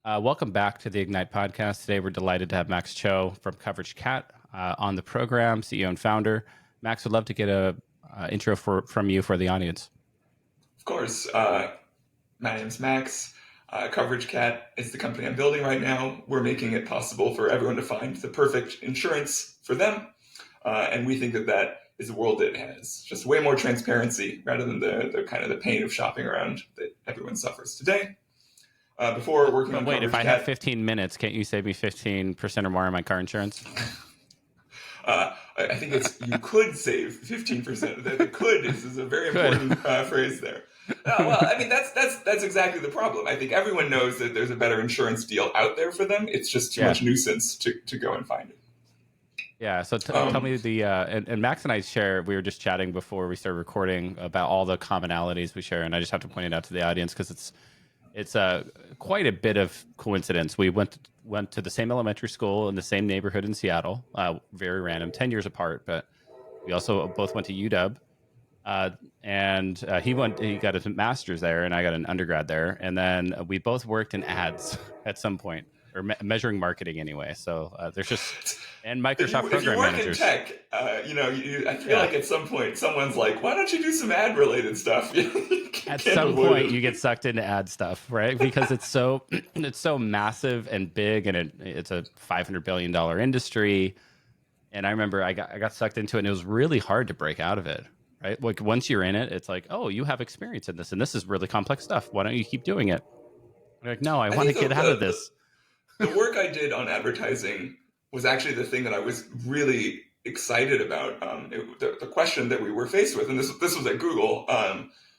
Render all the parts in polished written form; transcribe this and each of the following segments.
Welcome back to the Ignite podcast. Today, we're delighted to have Max Cho from Coverage Cat on the program, CEO and founder. Max, would love to get a intro from you for the audience. Of course. My name's Max. Coverage Cat is the company I'm building right now. We're making it possible for everyone to find the perfect insurance for them. And we think that that is a world that has just way more transparency rather than the kind of the pain of shopping around that everyone suffers today. Before working on Wait, Coverage if I Cat, have 15 minutes, can't you save me 15% or more on my car insurance? I think you could save 15%. The could is a very important phrase there. Well, I mean, that's exactly the problem. I think everyone knows that there's a better insurance deal out there for them. It's just too much nuisance to go and find it. Yeah, so tell me and Max and I we were just chatting before we started recording about all the commonalities we share, and I just have to point it out to the audience because it's quite a bit of coincidence. We went to the same elementary school in the same neighborhood in Seattle, very random, 10 years apart, but we also both went to UW. And he got his master's there, and I got an undergrad there. And then we both worked in ads at some point, or measuring marketing anyway. So there's just, and Microsoft program managers. If you work in tech, I feel like at some point someone's like, why don't you do some ad related stuff? At some point you get sucked into ad stuff, right? Because it's so massive and big, and it's a $500 billion industry. And I remember I got sucked into it, and it was really hard to break out of it. Right? Like once you're in it, it's like, oh, you have experience in this, and this is really complex stuff. Why don't you keep doing it? You're like, no, I want to get out of this. The work I did on advertising was actually the thing that I was really excited about. The question that we were faced with, and this was at Google,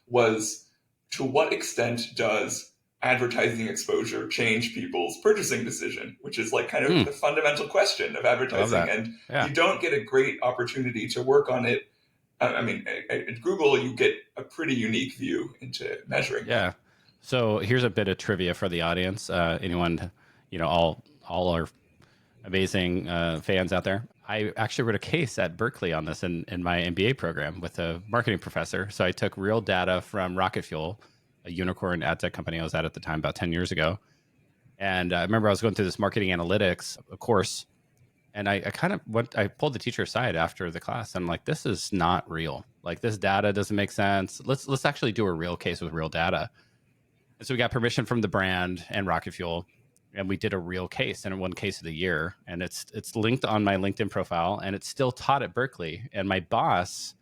was to what extent does advertising exposure change people's purchasing decision, which is like kind of the fundamental question of advertising. And you don't get a great opportunity to work on it. I mean, at Google, you get a pretty unique view into measuring. Yeah. So here's a bit of trivia for the audience. Anyone, all our amazing fans out there. I actually wrote a case at Berkeley on this in my MBA program with a marketing professor. So I took real data from Rocket Fuel, a unicorn ad tech company I was at the time, about 10 years ago. And I remember I was going through this marketing analytics course. And I pulled the teacher aside after the class. And I'm like, this is not real. Like, this data doesn't make sense. Let's actually do a real case with real data. And so we got permission from the brand and Rocket Fuel, and we did a real case, and one case of the year. And it's linked on my LinkedIn profile, and it's still taught at Berkeley. And my boss,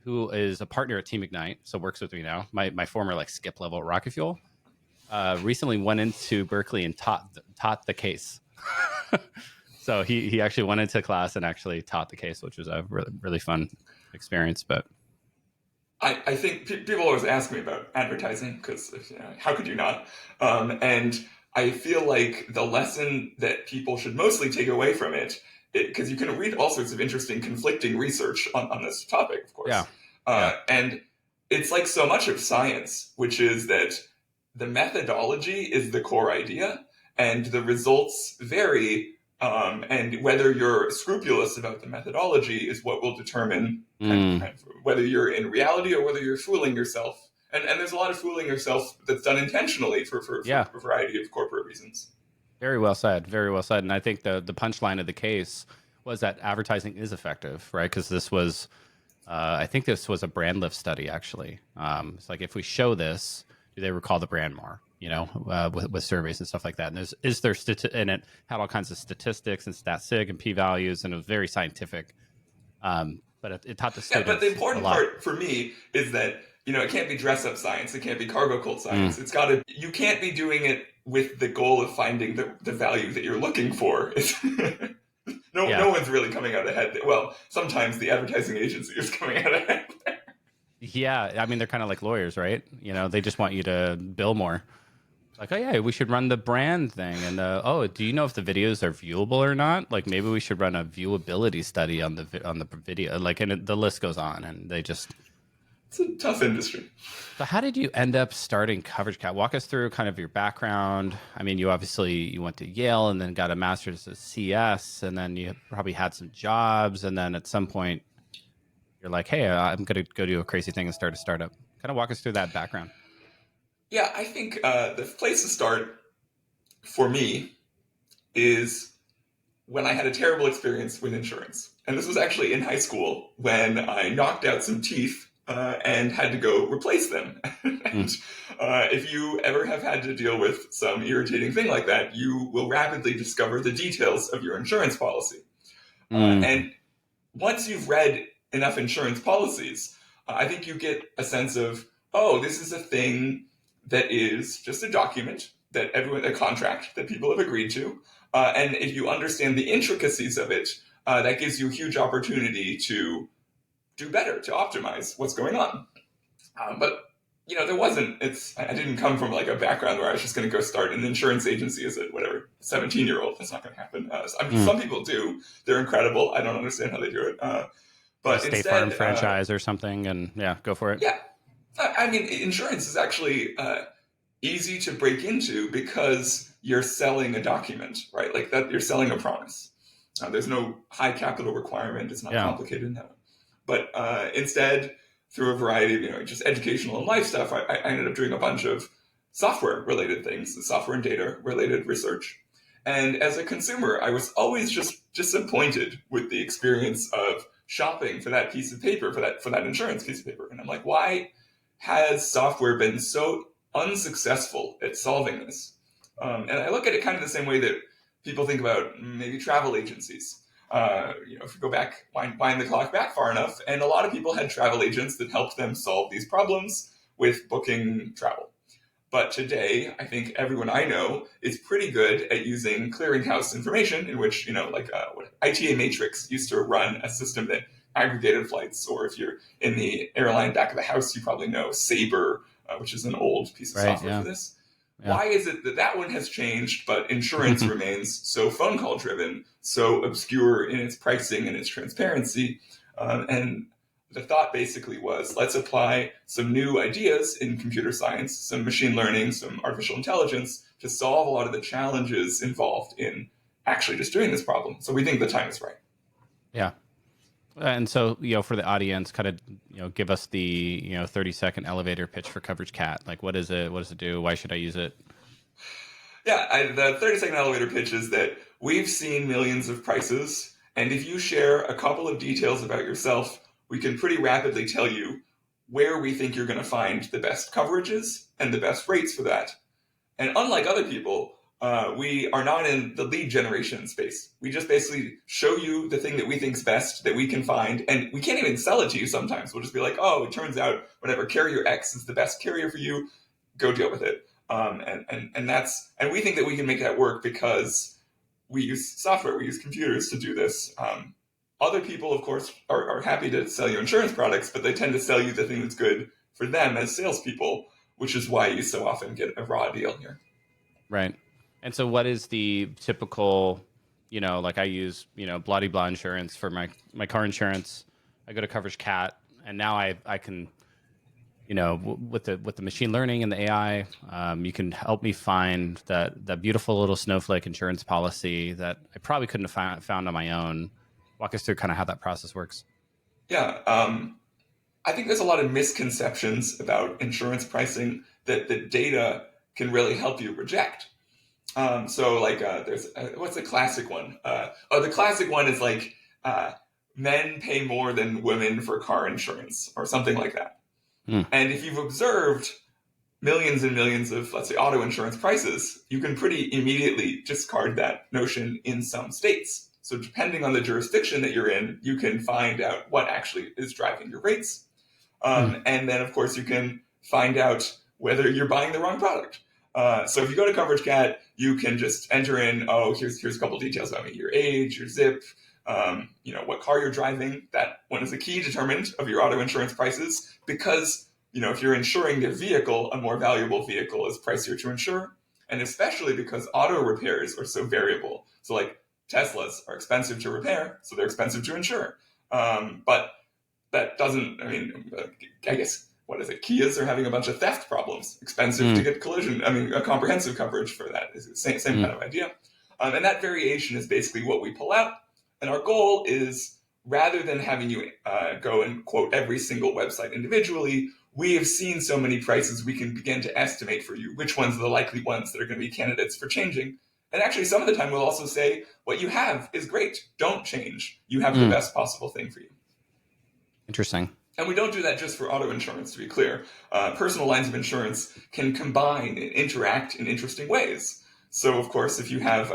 who is a partner at Team Ignite, so works with me now, my former skip level at Rocket Fuel, recently went into Berkeley and taught the case. So he actually went into class and actually taught the case, which was a really, really fun experience. But I think people always ask me about advertising because how could you not? And I feel like the lesson that people should mostly take away from it, because you can read all sorts of interesting conflicting research on this topic, of course. And it's like so much of science, which is that the methodology is the core idea and the results vary. And whether you're scrupulous about the methodology is what will determine kind of whether you're in reality or whether you're fooling yourself. And there's a lot of fooling yourself that's done intentionally for a variety of corporate reasons. Very well said. Very well said. And I think the punchline of the case was that advertising is effective, right? Because this was, I think this was a brand lift study, actually. It's like, if we show this, do they recall the brand more? With surveys and stuff like that. And and it had all kinds of statistics and stat sig and p-values, and it was very scientific. But it taught the students. But the important part for me is that, it can't be dress up science. It can't be cargo cult science. You can't be doing it with the goal of finding the value that you're looking for. No one's really coming out ahead. Well, sometimes the advertising agency is coming out ahead. Yeah. I mean, they're kind of like lawyers, right? They just want you to bill more. Like, oh yeah, we should run the brand thing, and do you know if the videos are viewable or not? Like, maybe we should run a viewability study on the video. And the list goes on, and it's a tough industry. So, how did you end up starting Coverage Cat? Walk us through kind of your background. I mean, you went to Yale and then got a master's of CS, and then you probably had some jobs, and then at some point, you're like, hey, I'm going to go do a crazy thing and start a startup. Kind of walk us through that background. Yeah, I think the place to start for me is when I had a terrible experience with insurance. And this was actually in high school when I knocked out some teeth and had to go replace them. And if you ever have had to deal with some irritating thing like that, you will rapidly discover the details of your insurance policy. And once you've read enough insurance policies, I think you get a sense of, oh, this is a thing that is just a document that a contract that people have agreed to. And if you understand the intricacies of it, that gives you a huge opportunity to do better, to optimize what's going on. But I didn't come from like a background where I was just going to go start an insurance agency as a 17-year-old. That's not going to happen. Some people do. They're incredible. I don't understand how they do it. But State instead, Farm franchise or something, and go for it. Yeah. I mean, insurance is actually easy to break into because you're selling a document, right? Like that, you're selling a promise. There's no high capital requirement. It's not complicated in that way. But instead, through a variety of just educational and life stuff, I ended up doing a bunch of software-related things, software and data-related research. And as a consumer, I was always just disappointed with the experience of shopping for that piece of paper, for that insurance piece of paper. And I'm like, why has software been so unsuccessful at solving this? And I look at it kind of the same way that people think about maybe travel agencies. If you go back, wind the clock back far enough, and a lot of people had travel agents that helped them solve these problems with booking travel. But today, I think everyone I know is pretty good at using clearinghouse information, in which, ITA Matrix used to run a system that aggregated flights. Or if you're in the airline back of the house, you probably know Sabre, which is an old piece of software for this. Yeah. Why is it that one has changed, but insurance remains so phone call driven, so obscure in its pricing and its transparency? And the thought basically was, let's apply some new ideas in computer science, some machine learning, some artificial intelligence to solve a lot of the challenges involved in actually just doing this problem. So we think the time is right. Yeah. And so, for the audience, kind of, give us the, 30-second elevator pitch for Coverage Cat. Like, what is it? What does it do? Why should I use it? Yeah, the 30-second elevator pitch is that we've seen millions of prices. And if you share a couple of details about yourself, we can pretty rapidly tell you where we think you're going to find the best coverages and the best rates for that. And unlike other people, we are not in the lead generation space. We just basically show you the thing that we think is best, that we can find, and we can't even sell it to you sometimes. We'll just be like, oh, it turns out whatever carrier X is the best carrier for you, go deal with it. And we think that we can make that work because we use software, we use computers to do this. Other people, of course, are happy to sell you insurance products, but they tend to sell you the thing that's good for them as salespeople, which is why you so often get a raw deal here. Right. And so what is the typical, like I use, blah blah insurance for my car insurance. I go to Coverage Cat, and now I can, with the machine learning and the AI, you can help me find that beautiful little snowflake insurance policy that I probably couldn't have found on my own. Walk us through kind of how that process works. Yeah. I think there's a lot of misconceptions about insurance pricing that the data can really help you reject. There's what's the classic one? The classic one is like men pay more than women for car insurance or something like that. And if you've observed millions and millions of, let's say, auto insurance prices, you can pretty immediately discard that notion in some states. So depending on the jurisdiction that you're in, you can find out what actually is driving your rates. And then, of course, you can find out whether you're buying the wrong product. So if you go to Coverage Cat, you can just enter in, here's a couple details about me, your age, your zip, what car you're driving. That one is a key determinant of your auto insurance prices because, if you're insuring a vehicle, a more valuable vehicle is pricier to insure. And especially because auto repairs are so variable. So like Teslas are expensive to repair, so they're expensive to insure. But that doesn't, I guess, what is it? Kias are having a bunch of theft problems. Expensive to get a comprehensive coverage for that. It's the same kind of idea. And that variation is basically what we pull out. And our goal is, rather than having you go and quote every single website individually, we have seen so many prices, we can begin to estimate for you which ones are the likely ones that are going to be candidates for changing. And actually, some of the time, we'll also say, what you have is great. Don't change. You have the best possible thing for you. Interesting. And we don't do that just for auto insurance, to be clear. Personal lines of insurance can combine and interact in interesting ways. So, of course, if you have,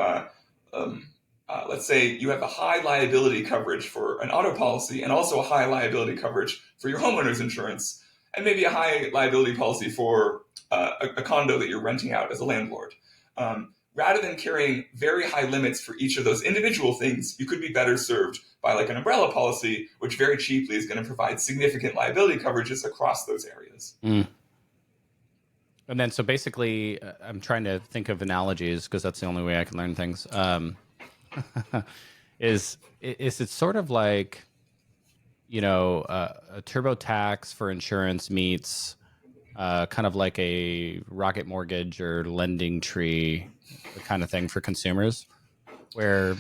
let's say you have a high liability coverage for an auto policy and also a high liability coverage for your homeowner's insurance, and maybe a high liability policy for a condo that you're renting out as a landlord. Rather than carrying very high limits for each of those individual things, you could be better served by like an umbrella policy, which very cheaply is going to provide significant liability coverages across those areas. And then, so basically, I'm trying to think of analogies because that's the only way I can learn things. Is it sort of like, a TurboTax for insurance meets kind of like a Rocket Mortgage or Lending Tree kind of thing for consumers, where,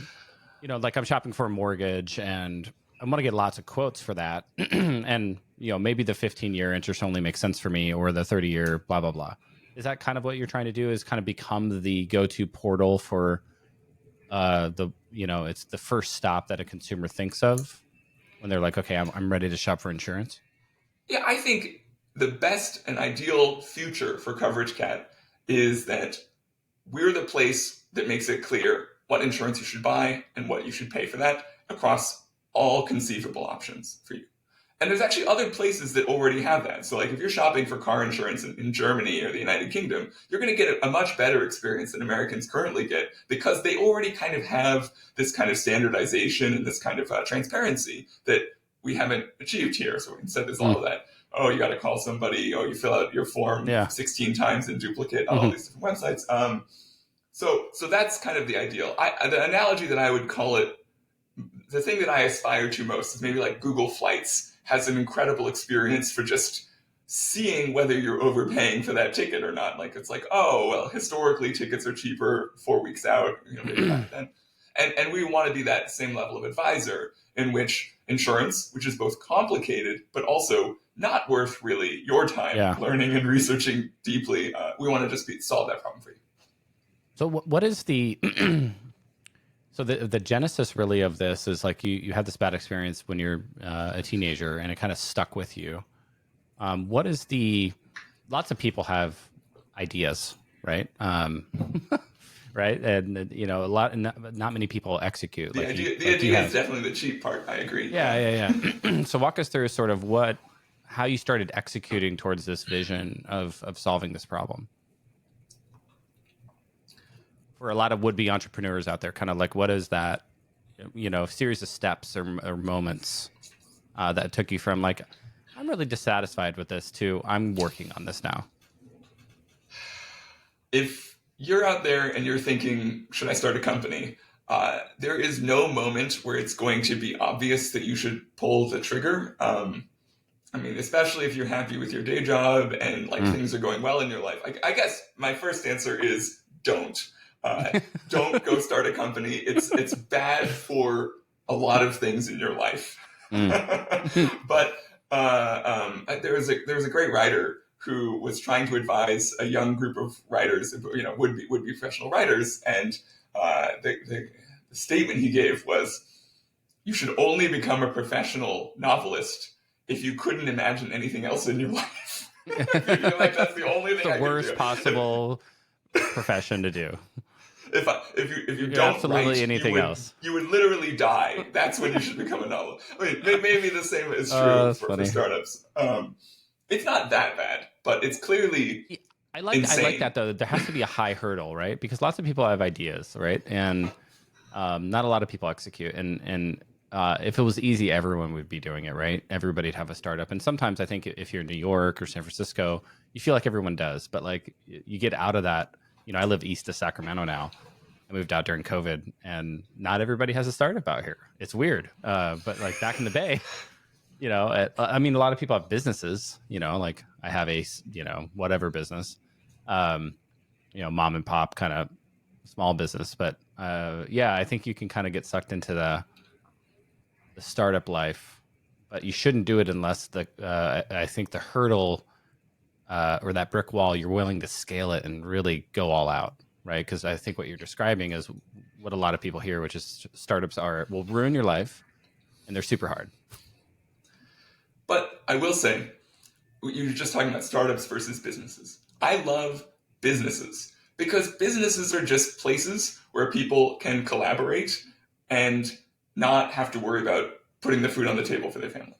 like I'm shopping for a mortgage and I want to get lots of quotes for that. And, maybe the 15-year interest only makes sense for me, or the 30-year blah, blah, blah. Is that kind of what you're trying to do, is kind of become the go-to portal for it's the first stop that a consumer thinks of when they're like, okay, I'm ready to shop for insurance? Yeah, I think the best and ideal future for Coverage Cat is that we're the place that makes it clear what insurance you should buy and what you should pay for that across all conceivable options for you. And there's actually other places that already have that. So like if you're shopping for car insurance in Germany or the United Kingdom, you're going to get a much better experience than Americans currently get, because they already kind of have this kind of standardization and this kind of transparency that we haven't achieved here. So instead there's all of that, oh, you got to call somebody, oh, you fill out your form 16 times in duplicate on all these different websites. So that's kind of the ideal. The analogy that I would call it, the thing that I aspire to most, is maybe like Google Flights has an incredible experience for just seeing whether you're overpaying for that ticket or not. Like, it's like, oh, well, historically tickets are cheaper 4 weeks out, maybe back then. And we want to be that same level of advisor in which insurance, which is both complicated, but also not worth really your time learning and researching deeply. We want to just solve that problem for you. So what is the... So the genesis really of this is like you had this bad experience when you're a teenager and it kind of stuck with you. What is lots of people have ideas, right? Right. And, not many people execute. The idea is definitely the cheap part. I agree. Yeah. So walk us through sort of how you started executing towards this vision of solving this problem. For a lot of would-be entrepreneurs out there, kind of like, what is that, series of steps or moments that took you from like, I'm really dissatisfied with this to I'm working on this now? If you're out there and you're thinking, should I start a company? There is no moment where it's going to be obvious that you should pull the trigger. Especially if you're happy with your day job and things are going well in your life. I guess my first answer is don't. Don't go start a company. It's bad for a lot of things in your life. But there was a great writer who was trying to advise a young group of writers, would be professional writers, and the statement he gave was, "You should only become a professional novelist if you couldn't imagine anything else in your life." If you feel like that's the only thing, the worst possible profession to do. If you don't absolutely write anything else, you would literally die. That's when you should become a novelist. Maybe the same is true for startups. It's not that bad, but it's clearly insane. I like that though. There has to be a high hurdle, right? Because lots of people have ideas, right? And not a lot of people execute. And if it was easy, everyone would be doing it, right? Everybody'd have a startup. And sometimes I think if you're in New York or San Francisco, you feel like everyone does. But like you get out of that. I live east of Sacramento now. I moved out during COVID, and not everybody has a startup out here. It's weird. But like back in the Bay, a lot of people have businesses, like I have a, whatever business, mom and pop kind of small business. But I think you can kind of get sucked into the startup life, but you shouldn't do it unless I think the hurdle or that brick wall, you're willing to scale it and really go all out, right? Because I think what you're describing is what a lot of people hear, which is startups will ruin your life, and they're super hard. But I will say, you're just talking about startups versus businesses. I love businesses because businesses are just places where people can collaborate and not have to worry about putting the food on the table for their family.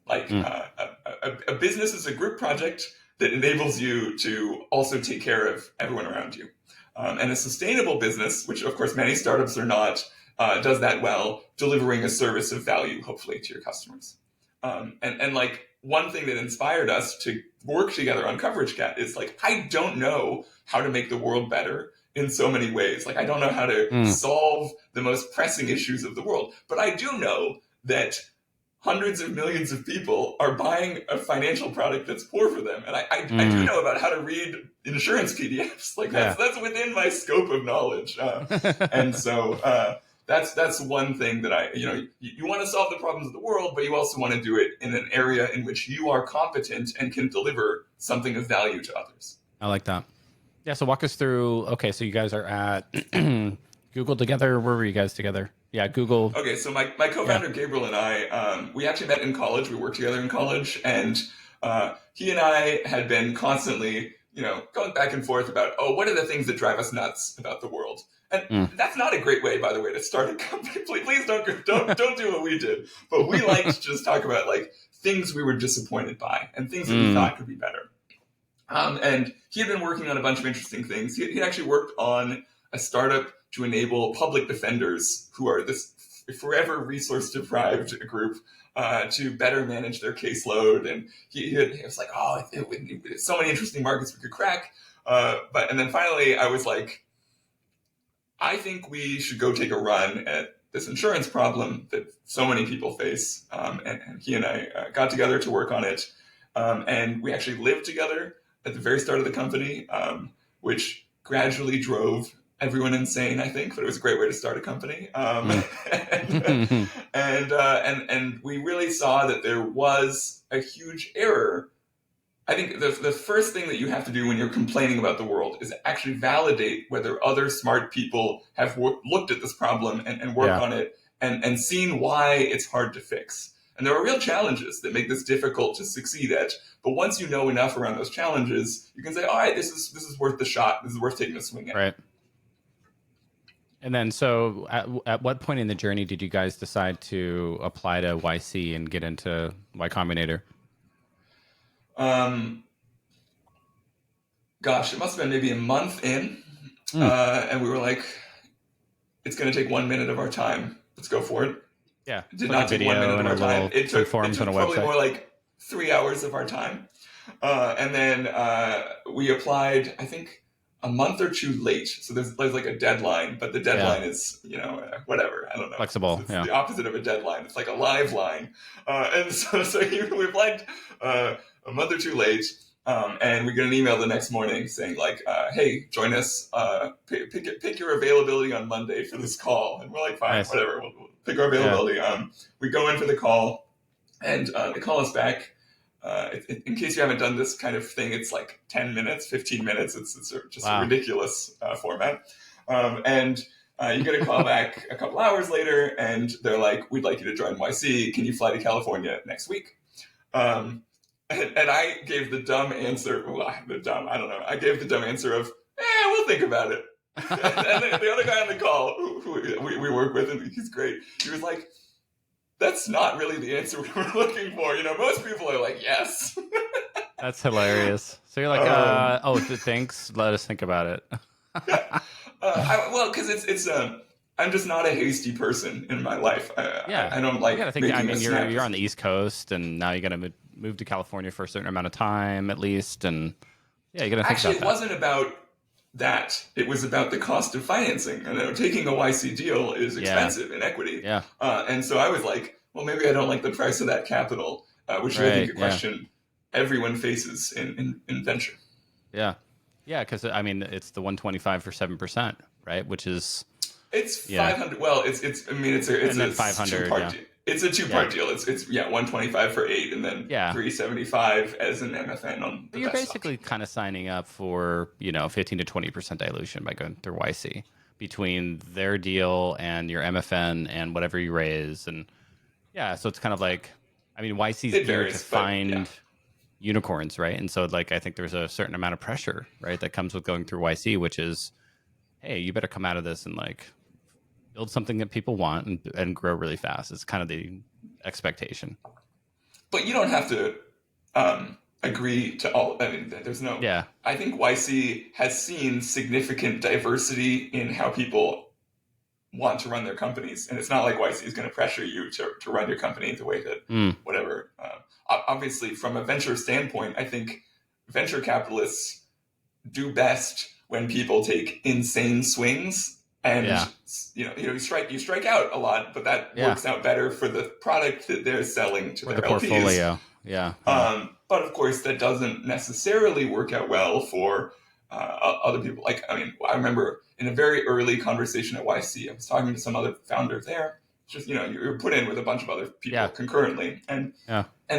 Like a business is a group project that enables you to also take care of everyone around you. And a sustainable business, which of course many startups are not, does that well, delivering a service of value, hopefully, to your customers. And like one thing that inspired us to work together on Coverage Cat is like, I don't know how to make the world better in so many ways. Like, I don't know how to solve the most pressing issues of the world, but I do know that hundreds of millions of people are buying a financial product that's poor for them. And I do know about how to read insurance PDFs. Like that's within my scope of knowledge. And so, that's one thing that you want to solve the problems of the world, but you also want to do it in an area in which you are competent and can deliver something of value to others. I like that. Yeah. So walk us through. Okay. So you guys are at Google together. Where were you guys together? Yeah. Google. Okay. So my co-founder, Gabriel, and I, we actually met in college. We worked together in college, and he and I had been constantly, going back and forth about, what are the things that drive us nuts about the world? And that's not a great way, by the way, to start a company. Please don't do what we did. But we like to just talk about like things we were disappointed by and things that we thought could be better. And he had been working on a bunch of interesting things. He actually worked on a startup to enable public defenders, who are this forever resource deprived group, to better manage their caseload. And he was like, so many interesting markets we could crack. And then finally, I was like, I think we should go take a run at this insurance problem that so many people face. And he and I got together to work on it. And we actually lived together at the very start of the company, which gradually drove everyone insane, I think, but it was a great way to start a company. And we really saw that there was a huge error. I think the first thing that you have to do when you're complaining about the world is actually validate whether other smart people have looked at this problem and worked on it and seen why it's hard to fix. And there are real challenges that make this difficult to succeed at. But once you know enough around those challenges, you can say, all right, this is worth the shot. This is worth taking a swing at. Right. And then, so at what point in the journey did you guys decide to apply to YC and get into Y Combinator? Gosh, it must have been maybe a month in. And we were like, it's going to take 1 minute of our time. Let's go for it. Yeah. It did not take 1 minute of our time. It took probably more like 3 hours of our time. And then we applied, I think, a month or two late. So there's like a deadline, but the deadline is, whatever. I don't know. Flexible. It's the opposite of a deadline. It's like a live line. And so we applied a month or two late. And we get an email the next morning saying like, hey, join us, pick your availability on Monday for this call. And we're like, fine, whatever, we'll pick our availability. Yeah. We go in for the call and they call us back. In case you haven't done this kind of thing, it's like 10 minutes, 15 minutes. It's just a ridiculous format. And you get a call back a couple hours later and they're like, we'd like you to join YC. Can you fly to California next week? And I gave the dumb answer. I gave the dumb answer of, we'll think about it. And the other guy on the call, who we work with, and he's great. He was like, that's not really the answer we were looking for. Most people are like, yes. That's hilarious. So you're like, thanks. Let us think about it. Because it's I'm just not a hasty person in my life. I don't like. You gotta think. You're on the East Coast, and now you got to move to California for a certain amount of time, at least, and you got to think Actually, about that. It wasn't about that. It was about the cost of financing. Taking a YC deal is expensive in equity. Yeah. And so I was like, well, maybe I don't like the price of that capital, which is I think a question everyone faces in venture. Yeah. Yeah, because it's the 125 for 7%, right? Which is it's 500. Well, it's a 500. It's a two-part deal. It's 125 for 8, and then 375 as an MFN on the You're best basically option. kind of signing up for 15 to 20% dilution by going through YC between their deal and your MFN and whatever you raise. And so it's kind of like, I mean, YC is It geared to varies, but find unicorns, right? And so like I think there's a certain amount of pressure, right, that comes with going through YC, which is, hey, you better come out of this and like build something that people want and grow really fast. It's kind of the expectation. But you don't have to agree to all. I mean, there's no. Yeah. I think YC has seen significant diversity in how people want to run their companies, and it's not like YC is going to pressure you to run your company the way that whatever. Obviously, from a venture standpoint, I think venture capitalists do best when people take insane swings. And you strike out a lot, but that works out better for the product that they're selling to their LPs. Portfolio. But of course, that doesn't necessarily work out well for other people. Like, I mean, I remember in a very early conversation at YC, I was talking to some other founder there. Just you're put in with a bunch of other people concurrently, and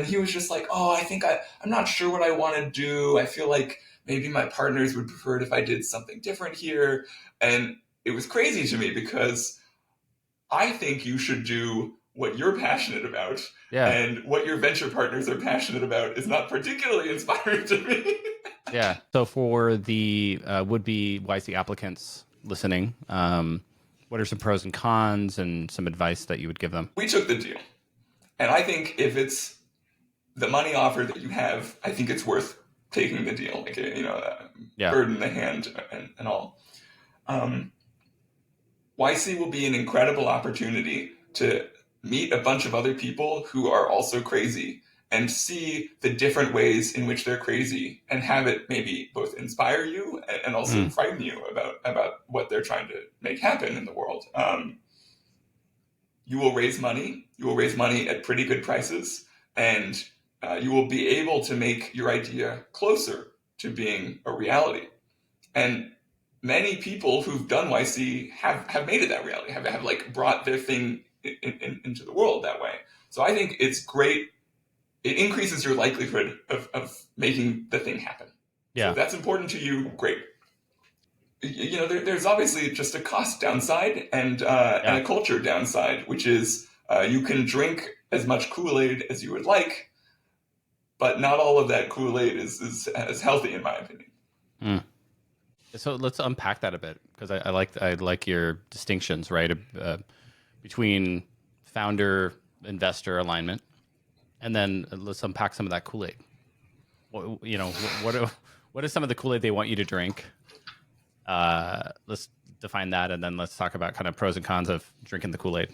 he was just like, "Oh, I think I'm not sure what I want to do. I feel like maybe my partners would prefer it if I did something different here." And it was crazy to me because I think you should do what you're passionate about, and what your venture partners are passionate about is not particularly inspiring to me. So for the would-be YC applicants listening, what are some pros and cons and some advice that you would give them? We took the deal. And I think if it's the money offer that you have, I think it's worth taking the deal. Like, bird in the hand and all. YC will be an incredible opportunity to meet a bunch of other people who are also crazy and see the different ways in which they're crazy and have it maybe both inspire you and also frighten you about what they're trying to make happen in the world. You will raise money. You will raise money at pretty good prices, and you will be able to make your idea closer to being a reality. And many people who've done YC have made it that reality, have like brought their thing into the world that way. So I think it's great. It increases your likelihood of making the thing happen. Yeah. So if that's important to you, great. There's obviously just a cost downside and a culture downside, which is you can drink as much Kool-Aid as you would like, but not all of that Kool-Aid is as healthy, in my opinion. So let's unpack that a bit, because I like your distinctions, right, between founder investor alignment, and then let's unpack some of that Kool-Aid. What is some of the Kool-Aid they want you to drink? Let's define that, and then let's talk about kind of pros and cons of drinking the Kool-Aid.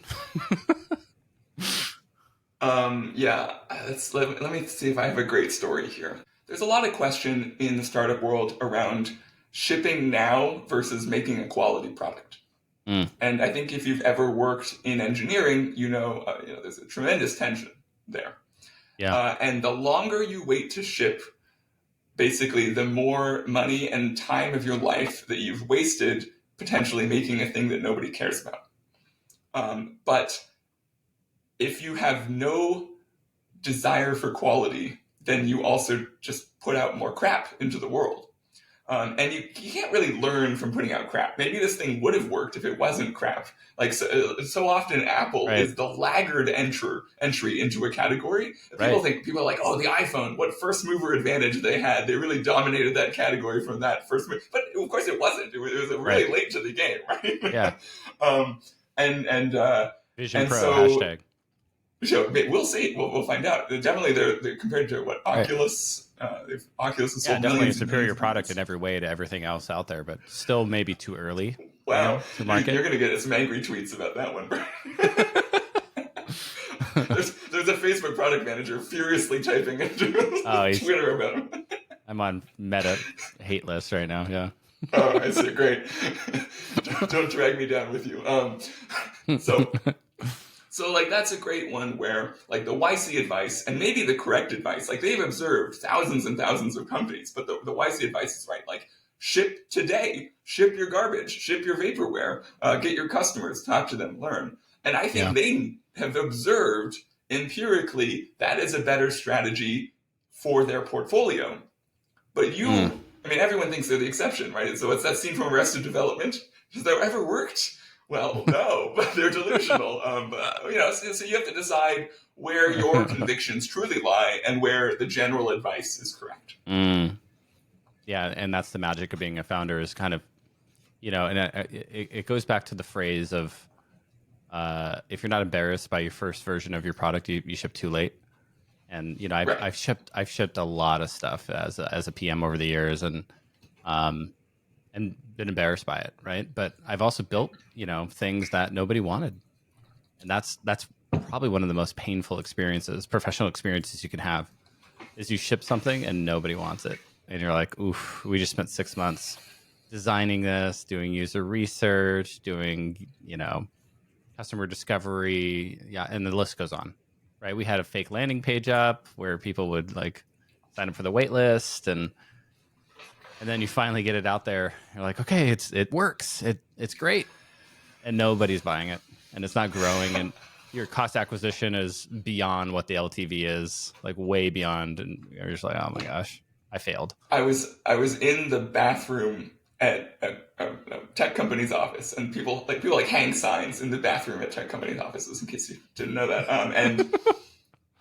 Let me see if I have a great story here. There's a lot of question in the startup world around shipping now versus making a quality product. And I think if you've ever worked in engineering, there's a tremendous tension there. And the longer you wait to ship, basically the more money and time of your life that you've wasted potentially making a thing that nobody cares about. But if you have no desire for quality, then you also just put out more crap into the world. And you can't really learn from putting out crap. Maybe this thing would have worked if it wasn't crap. Like so often Apple is the laggard entry into a category. People are like, oh, the iPhone, what first mover advantage they had. They really dominated that category from that first move. But of course it wasn't. It was really late to the game, right? Vision Pro hashtag. So we'll see. We'll find out. Definitely, they're compared to Oculus. Oculus is definitely a superior product in every way to everything else out there, but still maybe too early. Wow, to market. You're going to get some angry tweets about that one, bro. there's a Facebook product manager furiously typing into Twitter about him. I'm on Meta hate list right now. Yeah. Oh, I see. Great. Don't drag me down with you. So like that's a great one where like the YC advice and maybe the correct advice, like they've observed thousands and thousands of companies, but the YC advice is right. Like ship today, ship your garbage, ship your vaporware, get your customers, talk to them, learn. And I think Yeah. they have observed empirically that is a better strategy for their portfolio. But Mm. I mean, everyone thinks they're the exception, right? So it's that scene from Arrested Development. Has that ever worked? Well, no, but they're delusional. So you have to decide where your convictions truly lie and where the general advice is correct. Mm. Yeah, and that's the magic of being a founder is kind of, and it goes back to the phrase of if you're not embarrassed by your first version of your product, you ship too late. And Right. I've shipped a lot of stuff as a PM over the years, um, and been embarrassed by it, right? But I've also built things that nobody wanted, and that's probably one of the most painful professional experiences you can have, is you ship something and nobody wants it, and you're like, oof, we just spent 6 months designing this, doing user research, doing customer discovery, yeah, and the list goes on, right? We had a fake landing page up where people would like sign up for the wait list, and then you finally get it out there. You're like, okay, it works, it's great, and nobody's buying it, and it's not growing, and your cost acquisition is beyond what the LTV is, like way beyond, and you're just like, oh my gosh, I failed. I was in the bathroom at a tech company's office, and people hang signs in the bathroom at tech companies' offices. In case you didn't know that, and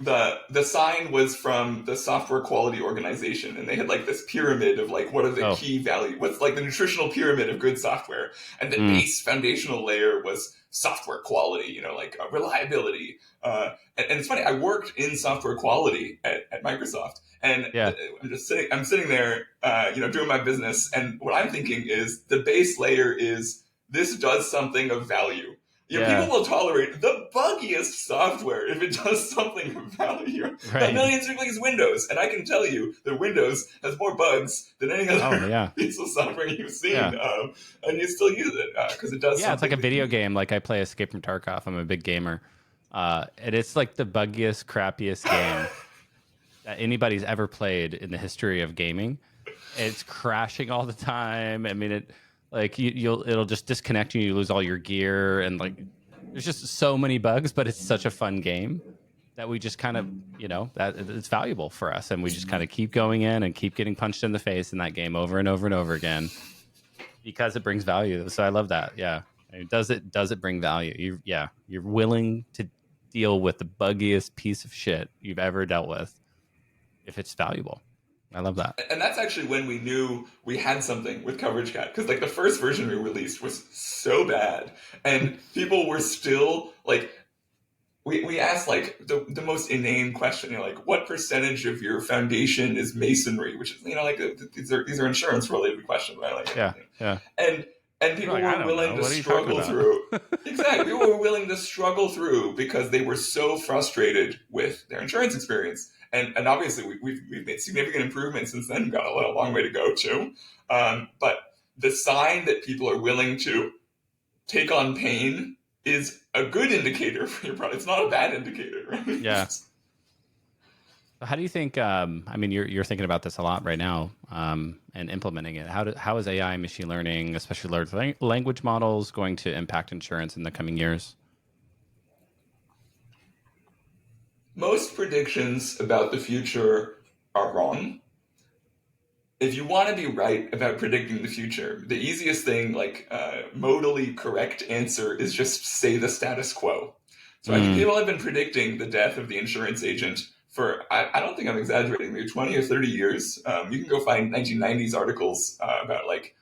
the sign was from the software quality organization, and they had like this pyramid of like what are the key value, what's like the nutritional pyramid of good software, and the base foundational layer was software quality, like reliability. And it's funny, I worked in software quality at Microsoft, and Yeah. I'm sitting there, doing my business, and what I'm thinking is the base layer is this does something of value. People will tolerate the buggiest software if it does something of value. Right. Got millions of these Windows, and I can tell you that Windows has more bugs than any other piece of software you've seen, and you still use it because it does. Yeah, it's like a video game. Like I play Escape from Tarkov. I'm a big gamer, and it's like the buggiest, crappiest game that anybody's ever played in the history of gaming. It's crashing all the time. I mean, it'll just disconnect you. You lose all your gear, and like there's just so many bugs. But it's such a fun game that we just kind of that it's valuable for us, and we just kind of keep going in and keep getting punched in the face in that game over and over and over again because it brings value. So I love that. Yeah, I mean, does it bring value? You're willing to deal with the buggiest piece of shit you've ever dealt with if it's valuable. I love that. And that's actually when we knew we had something with Coverage Cat, because like the first version we released was so bad, and people were still like, we asked like the most inane question, like what percentage of your foundation is masonry, which is like these are insurance related questions, right? Like, yeah. And people were willing to struggle through. Exactly, people were willing to struggle through because they were so frustrated with their insurance experience. And obviously, we've made significant improvements since then. We've got a long way to go, too. But the sign that people are willing to take on pain is a good indicator for your product. It's not a bad indicator, right? Yeah. How do you think, I mean, you're thinking about this a lot right now and implementing it. How is AI and machine learning, especially large language models, going to impact insurance in the coming years? Most predictions about the future are wrong. If you want to be right about predicting the future, the easiest thing, like modally correct answer, is just say the status quo. So I think people have been predicting the death of the insurance agent for, I don't think I'm exaggerating, maybe 20 or 30 years. You can go find 1990s articles about like,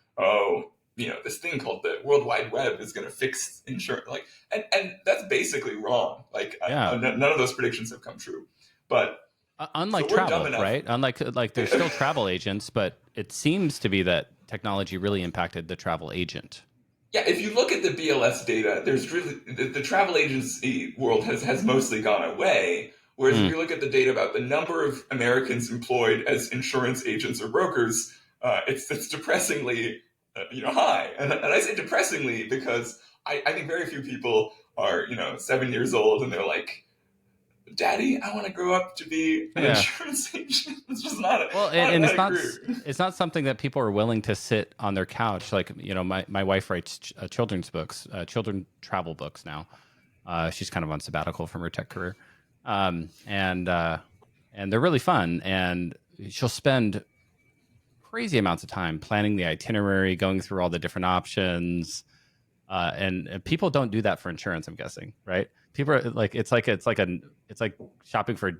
this thing called the World Wide Web is going to fix insurance. Like, and that's basically wrong. Like, none of those predictions have come true. But unlike travel, right? Unlike there's still travel agents, but it seems to be that technology really impacted the travel agent. Yeah, if you look at the BLS data, there's really the travel agency world has mostly gone away. Whereas if you look at the data about the number of Americans employed as insurance agents or brokers, it's depressingly high. And I say depressingly because I think very few people are 7 years old and they're like, Daddy, I want to grow up to be an insurance agent. It's just not it's not something that people are willing to sit on their couch. Like, my wife writes children's books, children travel books now. She's kind of on sabbatical from her tech career, and they're really fun. And she'll spend crazy amounts of time planning the itinerary, going through all the different options. And people don't do that for insurance, I'm guessing, right? People are like, it's like shopping for,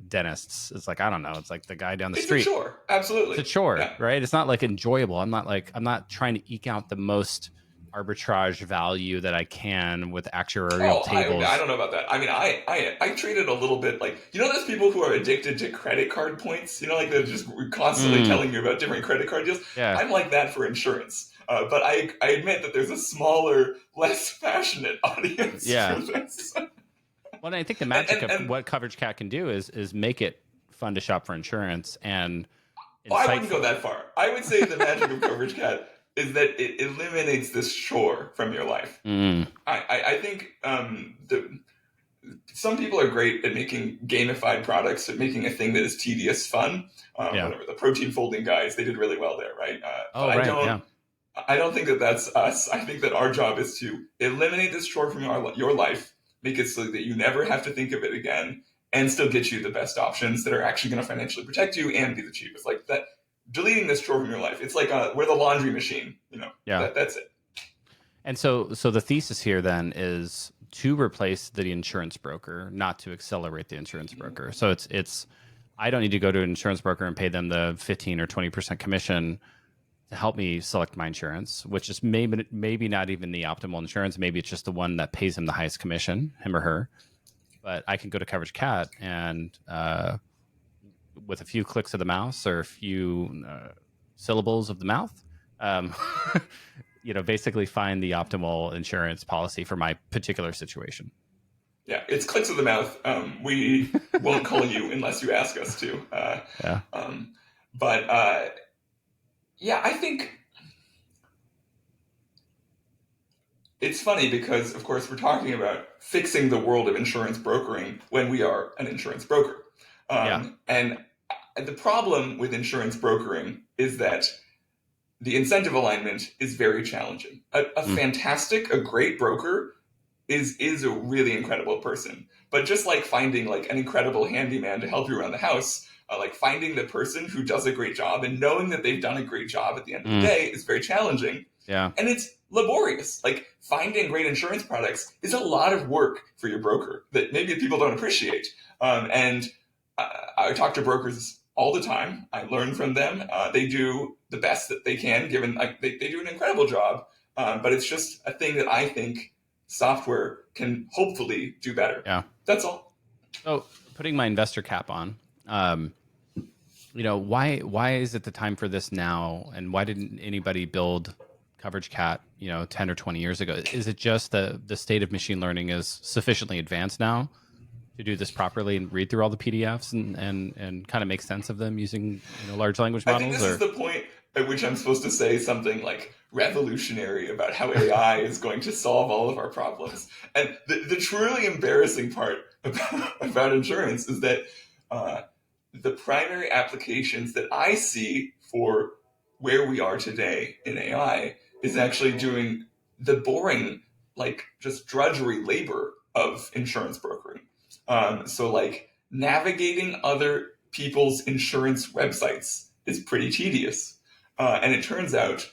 dentists. It's like, I don't know. It's like the guy down the It's a street. chore. It's Absolutely. a chore, Yeah. right? It's not like enjoyable. I'm not trying to eke out the most arbitrage value that I can with actuarial Oh, I tables. don't know about that. I mean, I treat it a little bit like, those people who are addicted to credit card points. Like they're just constantly Mm, telling you about different credit card deals. yeah, I'm like that for insurance. But I admit that there's a smaller, less passionate audience yeah. for this. Well, and I think the and, magic and, of and what Coverage Cat can do is make it fun to shop for insurance and oh, I wouldn't go insightful. that far. I would say the magic of Coverage Cat is that it eliminates this chore from your life. Mm, I think some people are great at making gamified products, at making a thing that is tedious fun. yeah. Whatever, the protein folding guys, they did really well there, right? But Oh, right. Yeah. I don't think that that's us. I think that our job is to eliminate this chore from your life, make it so that you never have to think of it again, and still get you the best options that are actually going to financially protect you and be the cheapest. Like that, deleting this chore from your life. It's like we're the laundry machine. Yeah. That's it. And so the thesis here then is to replace the insurance broker, not to accelerate the insurance broker. So it's I don't need to go to an insurance broker and pay them the 15 or 20% commission to help me select my insurance, which is maybe not even the optimal insurance. Maybe it's just the one that pays him the highest commission, him or her. But I can go to Coverage Cat and with a few clicks of the mouse or a few syllables of the mouth, um, basically find the optimal insurance policy for my particular situation. Yeah, it's clicks of the mouth. We won't call you unless you ask us to. Yeah. But yeah, I think it's funny because, of course, we're talking about fixing the world of insurance brokering when we are an insurance broker. Yeah. And the problem with insurance brokering is that the incentive alignment is very challenging. A great broker is a really incredible person. But just like finding like an incredible handyman to help you around the house, like finding the person who does a great job and knowing that they've done a great job at the end of the day is very challenging. Yeah. And it's laborious. Like finding great insurance products is a lot of work for your broker that maybe people don't appreciate. And I talk to brokers all the time. I learn from them. They do the best that they can, given like they do an incredible job. But it's just a thing that I think software can hopefully do better. Yeah. That's all. So putting my investor cap on, why is it the time for this now? And why didn't anybody build Coverage Cat, 10 or 20 years ago? Is it just the state of machine learning is sufficiently advanced now to do this properly and read through all the PDFs and kind of make sense of them using large language models? I think this is the point at which I'm supposed to say something like revolutionary about how AI is going to solve all of our problems. And the truly embarrassing part about insurance is that the primary applications that I see for where we are today in AI is actually doing the boring, like just drudgery labor of insurance brokering. So like navigating other people's insurance websites is pretty tedious. And it turns out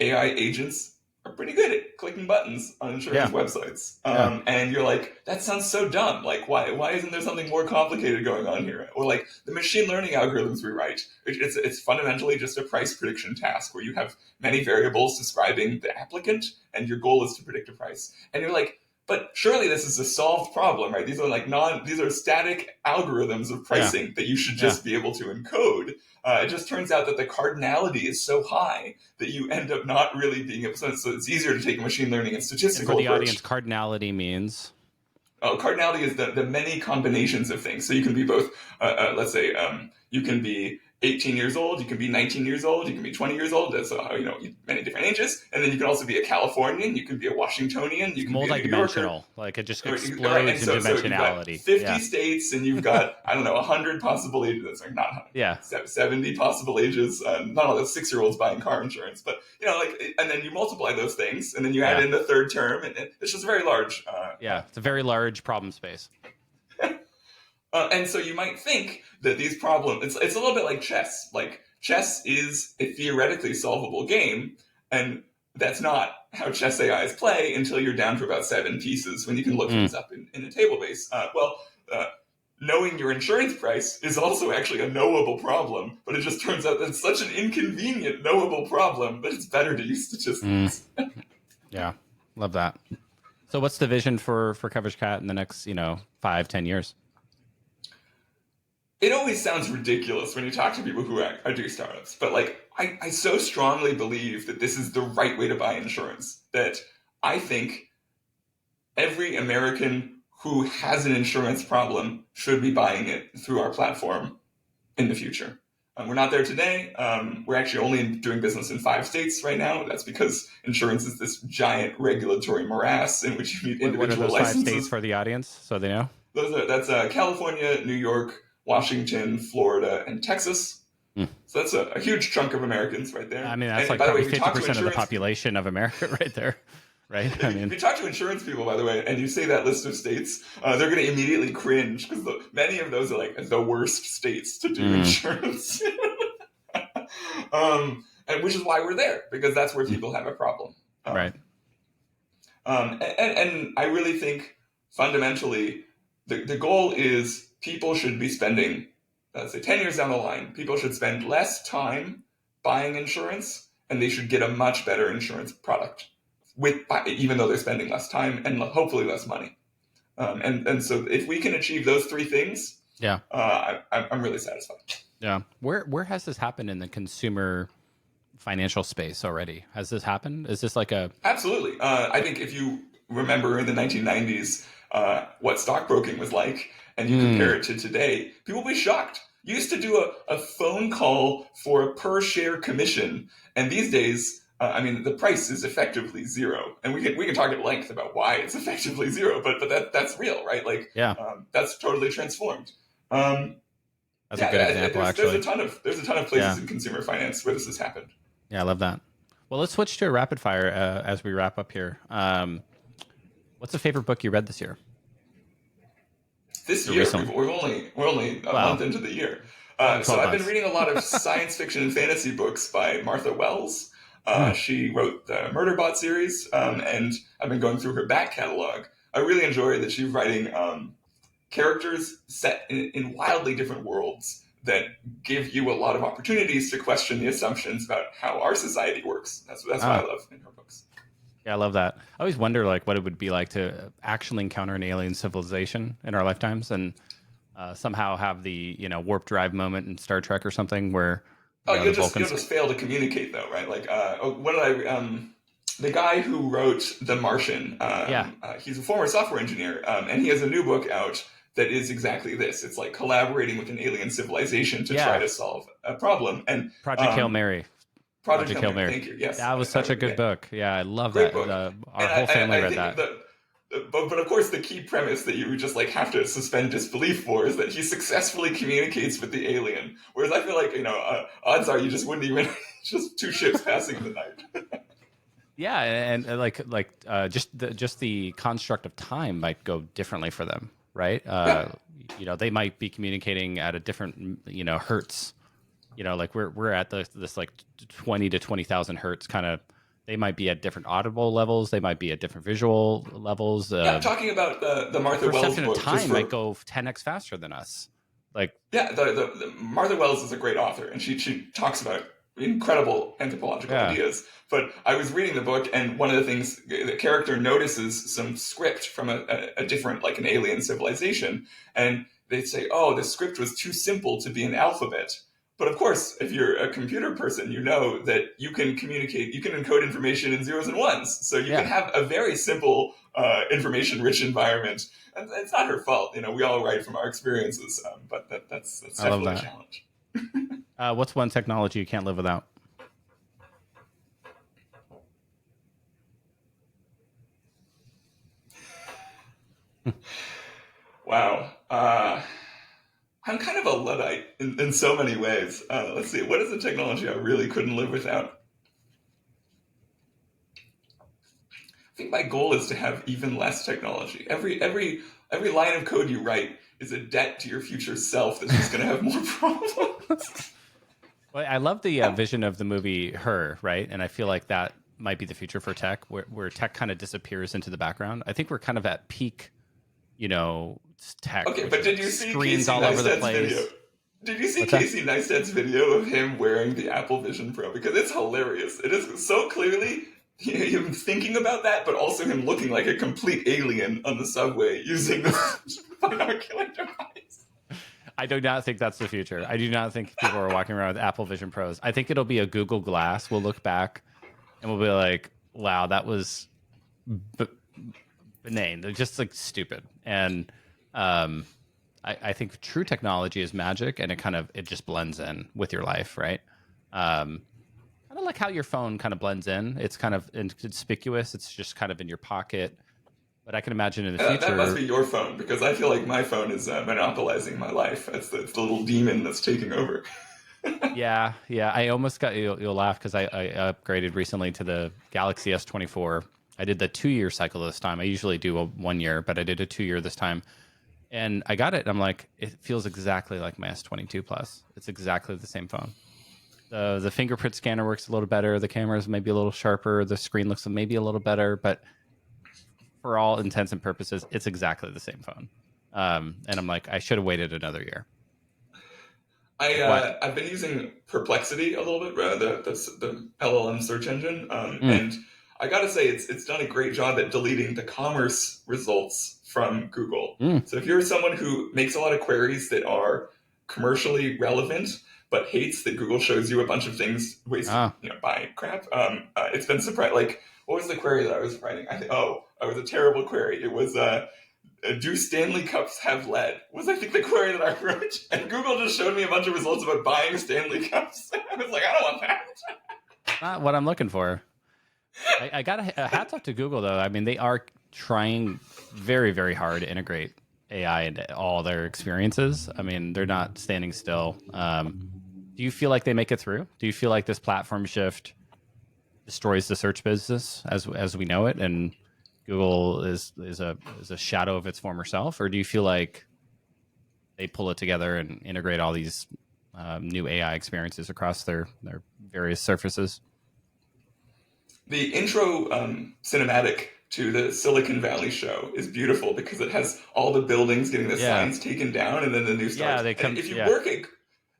AI agents are pretty good at clicking buttons on insurance websites. And you're like, that sounds so dumb. Like, why isn't there something more complicated going on here? Or like the machine learning algorithms we write, it's fundamentally just a price prediction task where you have many variables describing the applicant and your goal is to predict a price. And you're like, but surely this is a solved problem, right? These are static algorithms of pricing that you should just be able to encode. It just turns out that the cardinality is so high that you end up not really being able to. So it's easier to take a machine learning and statistical and for the approach. audience, cardinality means? Cardinality is the many combinations of things. So you can be both, let's say, you can be 18 years old, you can be 19 years old, you can be 20 years old. That's many different ages. And then you can also be a Californian, you can be a Washingtonian, you can be a New Yorker. Multidimensional, like it just Right, explodes and in so you've got dimensionality. 50 states, and you've got, I don't know, 100 possible ages. Like not 100, Yeah. 70 possible ages. Not all the 6-year-olds buying car insurance, but and then you multiply those things, and then you add in the third term, and it's just a very large. It's a very large problem space. And so you might think that these problems, it's a little bit like chess. Like chess is a theoretically solvable game, and that's not how chess AIs play until you're down to about 7 pieces when you can look things up in a table base. Knowing your insurance price is also actually a knowable problem, but it just turns out that it's such an inconvenient knowable problem that it's better to use statistics. Yeah, love that. So what's the vision for Coverage Cat in the next 5-10 years? It always sounds ridiculous when you talk to people who do startups, but like I so strongly believe that this is the right way to buy insurance, that I think every American who has an insurance problem should be buying it through our platform in the future. We're not there today. We're actually only doing business in 5 states right now. That's because insurance is this giant regulatory morass in which you need individual licenses. What are those licenses. 5 states for the audience, so they know? That's California, New York, Washington, Florida, and Texas. So that's a huge chunk of Americans right there. I mean, that's like probably 50% of the population of America right there, right? I mean, if you talk to insurance people, by the way, and you say that list of states, they're going to immediately cringe because many of those are like the worst states to do insurance. And which is why we're there, because that's where people have a problem. Right. And I really think fundamentally the goal is people should be spending, let's say 10 years down the line, people should spend less time buying insurance, and they should get a much better insurance product even though they're spending less time and hopefully less money. And so if we can achieve those 3 things, I'm really satisfied. Yeah. Where has this happened in the consumer financial space already? Has this happened? Is this like a... Absolutely. I think if you remember in the 1990s what stockbroking was like, and you compare it to today, people will be shocked. You used to do a phone call for a per share commission, and these days, the price is effectively 0. And we can talk at length about why it's effectively 0, but that's real, right? Like, that's totally transformed. That's a good example, actually. There's a ton of places in consumer finance where this has happened. Yeah, I love that. Well, let's switch to a rapid fire as we wrap up here. What's a favorite book you read this year? This year, we're only a month into the year. So I've been reading a lot of science fiction and fantasy books by Martha Wells. She wrote the Murderbot series, and I've been going through her back catalog. I really enjoy that she's writing characters set in wildly different worlds that give you a lot of opportunities to question the assumptions about how our society works. That's what I love in her books. Yeah, I love that. I always wonder what it would be like to actually encounter an alien civilization in our lifetimes, and somehow have the warp drive moment in Star Trek or something where you'll just fail to communicate though, right? Like the guy who wrote The Martian, he's a former software engineer, and he has a new book out that is exactly this. It's like collaborating with an alien civilization to try to solve a problem. And Project Hail Mary. Project Hail Mary. Thank you. Yes, that was such a good book. Yeah, I love that. Our whole family read that. But of course, the key premise that you just have to suspend disbelief for is that he successfully communicates with the alien. Whereas I feel like odds are you just wouldn't even just 2 ships passing in the night. Yeah, and just the construct of time might go differently for them, right? They might be communicating at a different hertz. We're at this 20 to 20,000 hertz kind of. They might be at different audible levels. They might be at different visual levels. Talking about the Martha Wells book. Perception of time might go 10x faster than us. The Martha Wells is a great author, and she talks about incredible anthropological ideas. But I was reading the book, and one of the things, the character notices some script from a different, an alien civilization, and they say, "Oh, the script was too simple to be an alphabet." But of course, if you're a computer person, you know that you can communicate, you can encode information in zeros and ones. So you can have a very simple, information-rich environment. And it's not her fault. We all write from our experiences, but that's definitely a challenge. What's one technology you can't live without? Wow. I'm kind of a Luddite in so many ways. Let's see. What is the technology I really couldn't live without? I think my goal is to have even less technology. Every line of code you write is a debt to your future self that's just going to have more problems. Well, I love the vision of the movie Her, right? And I feel like that might be the future for tech, where tech kind of disappears into the background. I think we're kind of at peak, you know, tech, Okay, which but is did like you see screens Casey all over the Neistat's video? place. Did you see What's that? Casey Neistat's video of him wearing the Apple Vision Pro? Because it's hilarious. It is so clearly him thinking about that, but also him looking like a complete alien on the subway using this binocular device. I do not think that's the future. I do not think people are walking around with Apple Vision Pros. I think it'll be a Google Glass. We'll look back and we'll be like, wow, that was b- inane. They're just like stupid. And um, I think true technology is magic, and it just blends in with your life, right? I don't like how your phone kind of blends in. It's kind of inconspicuous. It's just kind of in your pocket. But I can imagine in the That must be future. your phone, because I feel like my phone is monopolizing my life. It's the little demon that's taking over. Yeah, yeah. I almost got you'll laugh because I upgraded recently to the Galaxy S24. I did the 2 year cycle this time. I usually do a 1 year, but I did a 2 year this time. And I got it. And I'm like, it feels exactly like my S22 Plus. It's exactly the same phone. The fingerprint scanner works a little better. The camera is maybe a little sharper. The screen looks maybe a little better, but for all intents and purposes, it's exactly the same phone. And I'm like, I should have waited another year. Like what? I've been using Perplexity a little bit, the LLM search engine, Mm, and I got to say it's done a great job at deleting the commerce results from Google. mm. So if you're someone who makes a lot of queries that are commercially relevant but hates that Google shows you a bunch of things wasted, Ah, buying crap, it's been surprised. Like, what was the query that I was writing? It was a terrible query. It was do Stanley Cups have lead? Was I think the query that I wrote, and Google just showed me a bunch of results about buying Stanley Cups. I was like, I don't want that. not what I'm looking for. I got a hats off to Google though. I mean, they are trying very, very hard to integrate AI into all their experiences. I mean, they're not standing still. Do you feel like they make it through? Do you feel like this platform shift destroys the search business as we know it, and Google is a shadow of its former self, or do you feel like they pull it together and integrate all these new AI experiences across their various surfaces? The intro cinematic to the Silicon Valley show is beautiful because it has all the buildings getting the Yeah, signs taken down, and then the new yeah, starts. they And come. Yeah,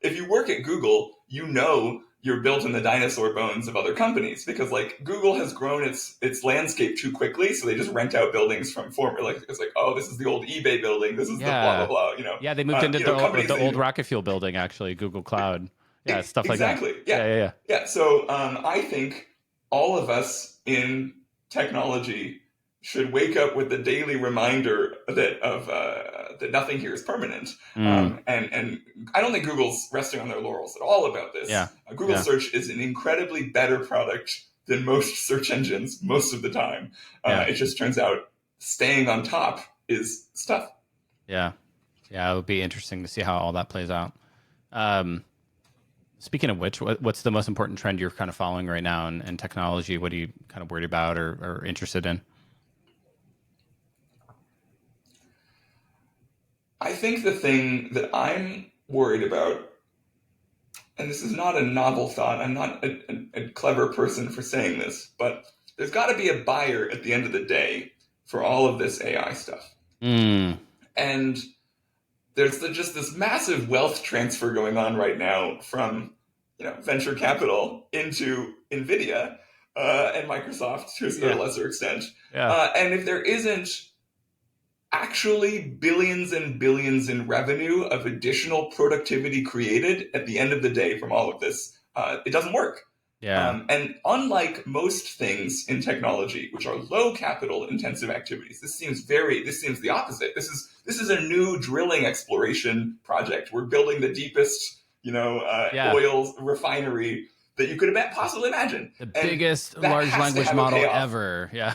if you work at Google, you know you're built in the dinosaur bones of other companies, because like Google has grown its landscape too quickly, so they just rent out buildings from former, like it's like, oh, this is the old eBay building, this is the blah blah yeah, blah, yeah. They moved into companies the that old you rocket fuel building, actually, Google Cloud. Yeah, stuff like that. exactly. Yeah, Yeah. yeah, yeah. Yeah. So I think all of us in technology should wake up with the daily reminder that nothing here is permanent. Mm, And I don't think Google's resting on their laurels at all about yeah, this. Google yeah, search is an incredibly better product than most search engines most of the time. yeah, It just turns out staying on top is stuff. yeah, yeah. It would be interesting to see how all that plays out. Um, Speaking of which, what's the most important trend you're kind of following right now in technology? What are you kind of worried about or interested in? I think the thing that I'm worried about, and this is not a novel thought, I'm not a clever person for saying this, but there's got to be a buyer at the end of the day for all of this AI stuff. Mm, And there's just this massive wealth transfer going on right now from venture capital into Nvidia and Microsoft to a yeah, lesser extent. yeah, And if there isn't actually billions and billions in revenue of additional productivity created at the end of the day from all of this, it doesn't work. yeah, And unlike most things in technology, which are low capital intensive activities, this seems the opposite. This is a new drilling exploration project. We're building the deepest Yeah. oil refinery that you could possibly imagine. The And biggest that large has to language have a model payoff. ever. Yeah.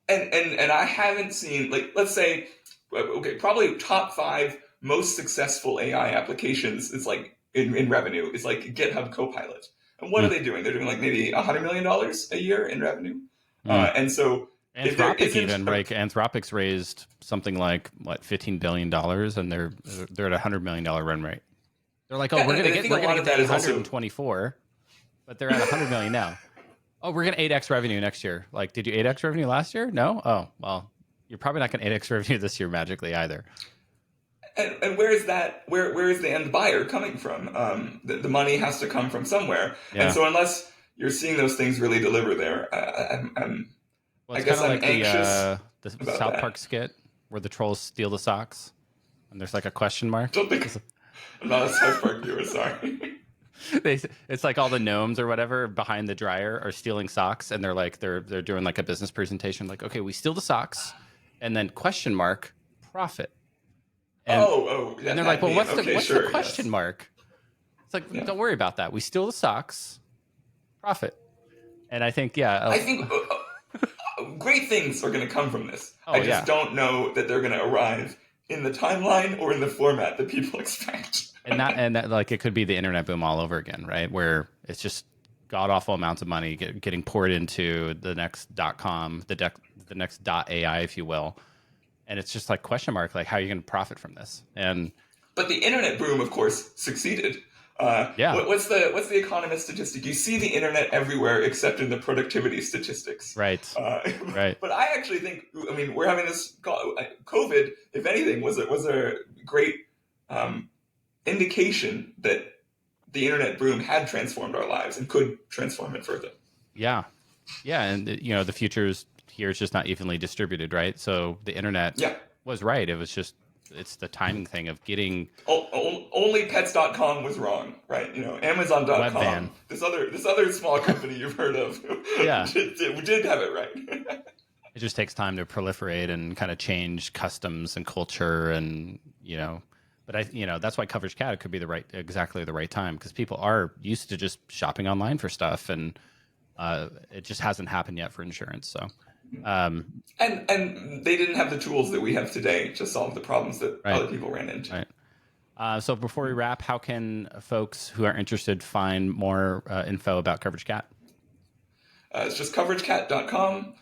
And I haven't seen, like, let's say, okay, probably top 5 most successful AI applications is like in revenue is like GitHub Copilot. And what are Mm, they doing? They're doing like maybe $100 million a year in revenue. mm. And so if there Anthropic isn't even, right? Anthropic's raised something like what, $15 billion, and they're at $100 million run rate. They're like, oh, yeah, we're and gonna I get think a lot of to that is also 824, but they're at 100 million now. Oh, we're gonna 8x revenue next year. Like, did you 8x revenue last year? No. Oh, well, you're probably not gonna 8x revenue this year magically either. and where is that? Where is the end buyer coming from? The money has to come from somewhere, and Yeah. so unless you're seeing those things really deliver there, Well, I it's kind guess of I'm like anxious the about South that. Park skit where the trolls steal the socks, and there's like a question mark. Don't think I'm not a South Park viewer. Sorry. It's like all the gnomes or whatever behind the dryer are stealing socks, and they're doing like a business presentation, like, okay, we steal the socks, and then question mark profit, and Yeah, they're like, that well, meme. Okay, what's the sure, question yes, mark? It's like, yeah. don't worry about that. We steal the socks, profit, and I think I think great things are going to come from this. I oh just yeah, don't know that they're going to arrive in the timeline or in the format that people expect. and that like it could be the internet boom all over again, right? Where it's just god awful amounts of money getting poured into the next .com, the next .ai, if you will, and it's just like question mark, like how are you going to profit from this? And But the internet boom, of course, succeeded. yeah, What's the economist statistic? You see the internet everywhere except in the productivity statistics. right, right, But I actually think, I mean, we're having this COVID. If anything, was a great um, indication that the internet boom had transformed our lives and could transform it further. yeah, yeah, and the future's here is just not evenly distributed, right? So the internet Yeah. was right. It's the timing thing of getting Only pets.com was wrong, right? web van. Amazon.com, this other small company you've heard of, Yeah, did have it right. it just takes time to proliferate and kind of change customs and culture, and but that's why Coverage Cat could be exactly the right time, because people are used to just shopping online for stuff, and it just hasn't happened yet for insurance. So And they didn't have the tools that we have today to solve the problems that right, other people ran into. right. So before we wrap, how can folks who are interested find more info about Coverage Cat? It's just coveragecat.com.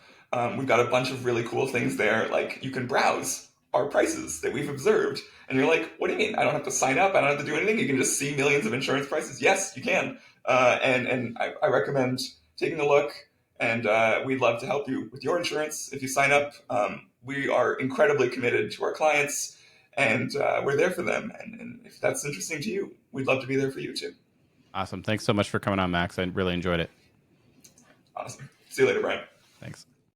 We've got a bunch of really cool things there. Like, you can browse our prices that we've observed. And you're like, what do you mean? I don't have to sign up. I don't have to do anything. You can just see millions of insurance prices. Yes, you can. And I recommend taking a look. And we'd love to help you with your insurance if you sign up. We are incredibly committed to our clients, and we're there for them. And if that's interesting to you, we'd love to be there for you too. Awesome. Thanks so much for coming on, Max. I really enjoyed it. Awesome. See you later, Brian. Thanks.